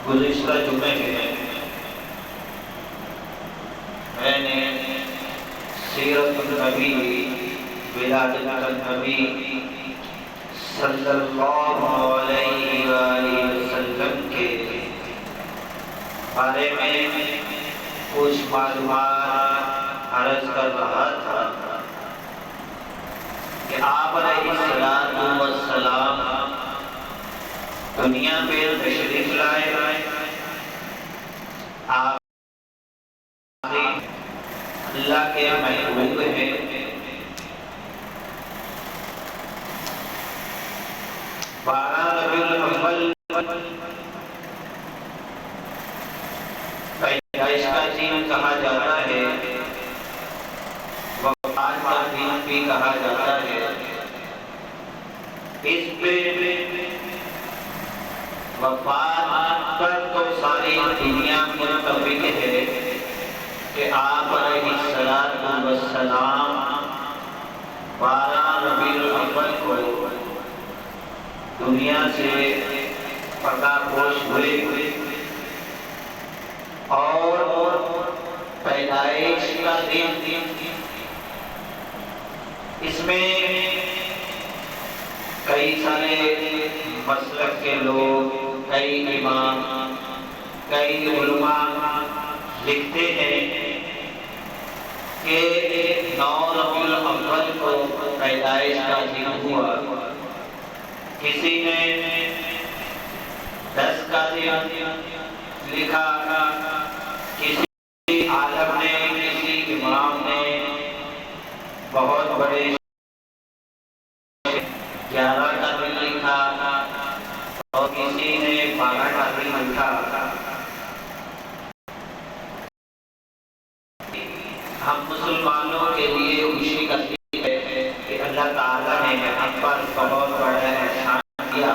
گزشتہ جمعے میں میں نے سیرت النبی ولادت النبی صلی اللہ علیہ وآلہ وسلم کے بارے میں کچھ معلومات عرض کر رہا تھا کہ آپ علیہ السلام دنیا پہ تشریف لائے، آپ اللہ کے محبوب ہیں، 12 ربیع الاول پیدائش کا دن کہا جاتا ہے، وفات کا دن بھی کہا جاتا ہے۔ اس پہ وفات پر تو ساری دنیا متفق ہے کہ آپ علیہ السلام 12 ربیع الاول کو دنیا سے پردہ پوش ہوئے، اور پیدائش کا دن اس میں کئی سارے مسلک کے لوگ، کئی امام، کئی علماء لکھتے ہیں کہ 9 ربیع الاول کو پیدائش کا دن ہوا، کسی نے 10 کا دن لکھا، کسی عالم نے، کسی امام نے بہت بڑے 11 کا دن لکھا، اور کسی نے 12 کا دن لکھا۔ ہم مسلمانوں کے لیے خوشی کا دن ہے کہ اللہ تعالیٰ نے ہم پر بہت بڑا احسان کیا،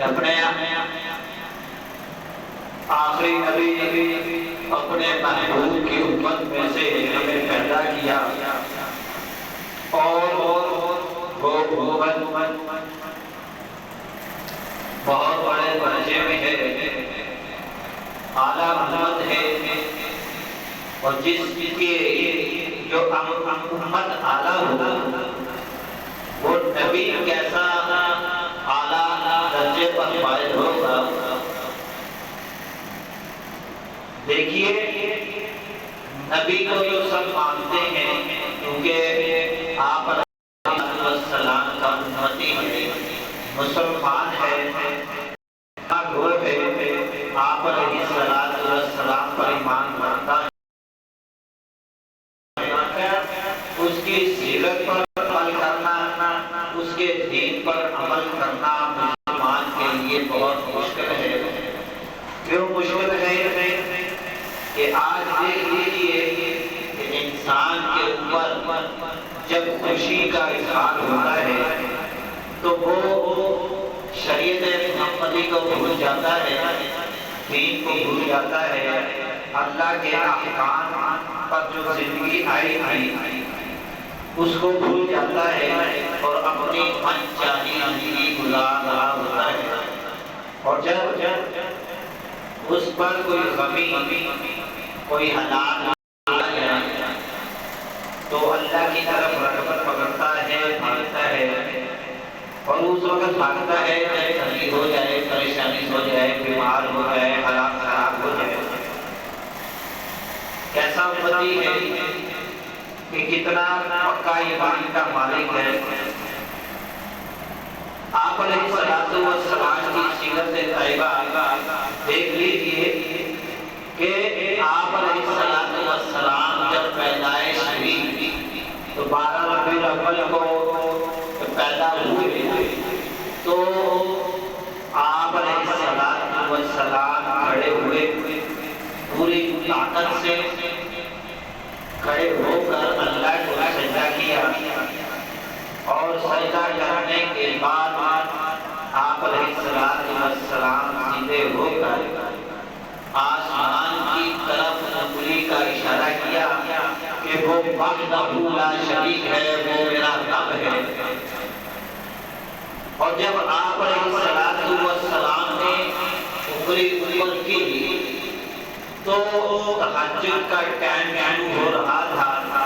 اپنے آخری نبی اپنے محبوب کی امت میں سے ہمیں پیدا کیا، اور وہ بہت بڑے درجے میں ہے، اعلیٰ امت ہے، اور جس کی جو امت اعلیٰ ہو وہ نبی کیسا اعلیٰ درجے پر فائز ہوگا۔ دیکھیے، نبی کو جو سب مانتے ہیں کیونکہ آپ علیہ السلام کا امتی ہے، مسلمان ہے، گھر ہے، آپ علیہ السلام پر ایمان رکھتا ہے، اس کی سیرت پر عمل کرنا، اس کے دین پر عمل کرنا مسلمان کے لیے بہت مشکل ہے۔ کیوں مشکل ہے؟ کہ آج دیکھ لیجیے کہ انسان کے اوپر جب خوشی کا اظہار ہوتا ہے تو وہ شریعت محمدی کو بھول جاتا ہے، دین کو بھول جاتا ہے، اللہ کے احکام پر جو زندگی آئی تھی اس کو بھول جاتا ہے، اور اپنی من چاہی زندگی گزار رہا ہوتا ہے۔ اور جب اس پر کوئی غمی، کوئی حالات آ جائے تو اللہ کی طرف رغبت پکڑتا ہے، بھاگتا ہے، اور اس وقت بھاگتا ہے چاہے تنگی ہو جائے، پریشانی ہو جائے، بیمار ہو جائے، حالات خراب ہو جائے۔ کیسا امتی ہے کہ کتنا پکا ایمان کا مالک ہے۔ آپ علیہ السلام کی سیرت طیبہ دیکھ لیجیے کہ آپ علیہ السلام جب پیدائش ہوئی تو 12 ربیع الاول کو پیدا ہوئے تو آپ علیہ السلام کھڑے ہوئے، پوری طاقت سے کھڑے ہو کر اللہ کو سجدہ کیا، اور سجدہ کرنے کے بعد آپ علیہ السلام سیدھے ہو کر آسمان کی طرف انگلی کا اشارہ کیا کہ وہ وحدہ لا شریک ہے، وہ میرا رب ہے۔ اور جب آپ علیہ السلام نے انگلی تو تہجد کا ٹائم شروع ہو رہا تھا،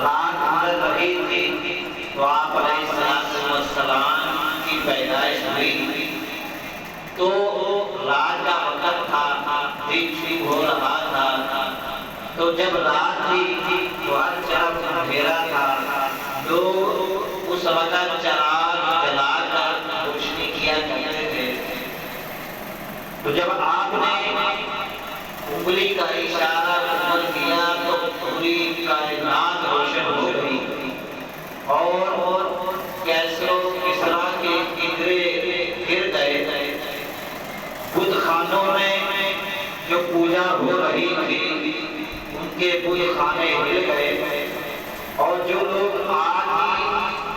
رات گزر رہی تھی، تو آپ علیہ السلام کی پیدائش ہوئی، تو رات کا وقت تھا، دن شروع ہو رہا تھا، تو جب رات تھی تو ہر طرف اندھیرا تھا، لوگ اس وقت چراغ جلا کر روشنی کیا کرتے تھے۔ تو جب آپ نے انگلی کا اشارہ عمر کیا تو پوری کائنات روشن ہو گئی، اور کیسر و کسریٰ کے قلعے گر گئے، بت خانوں میں جو پوجا ہو رہی تھی ان کے بت خانے ہل گئے، اور جو لوگ آج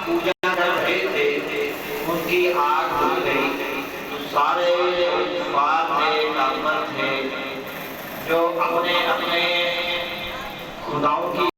پوجا کر رہے تھے ان کی آنکھ کھل گئی، تو سارے کفار تھے، کافر تھے، جو اپنے اپنے خداؤں کی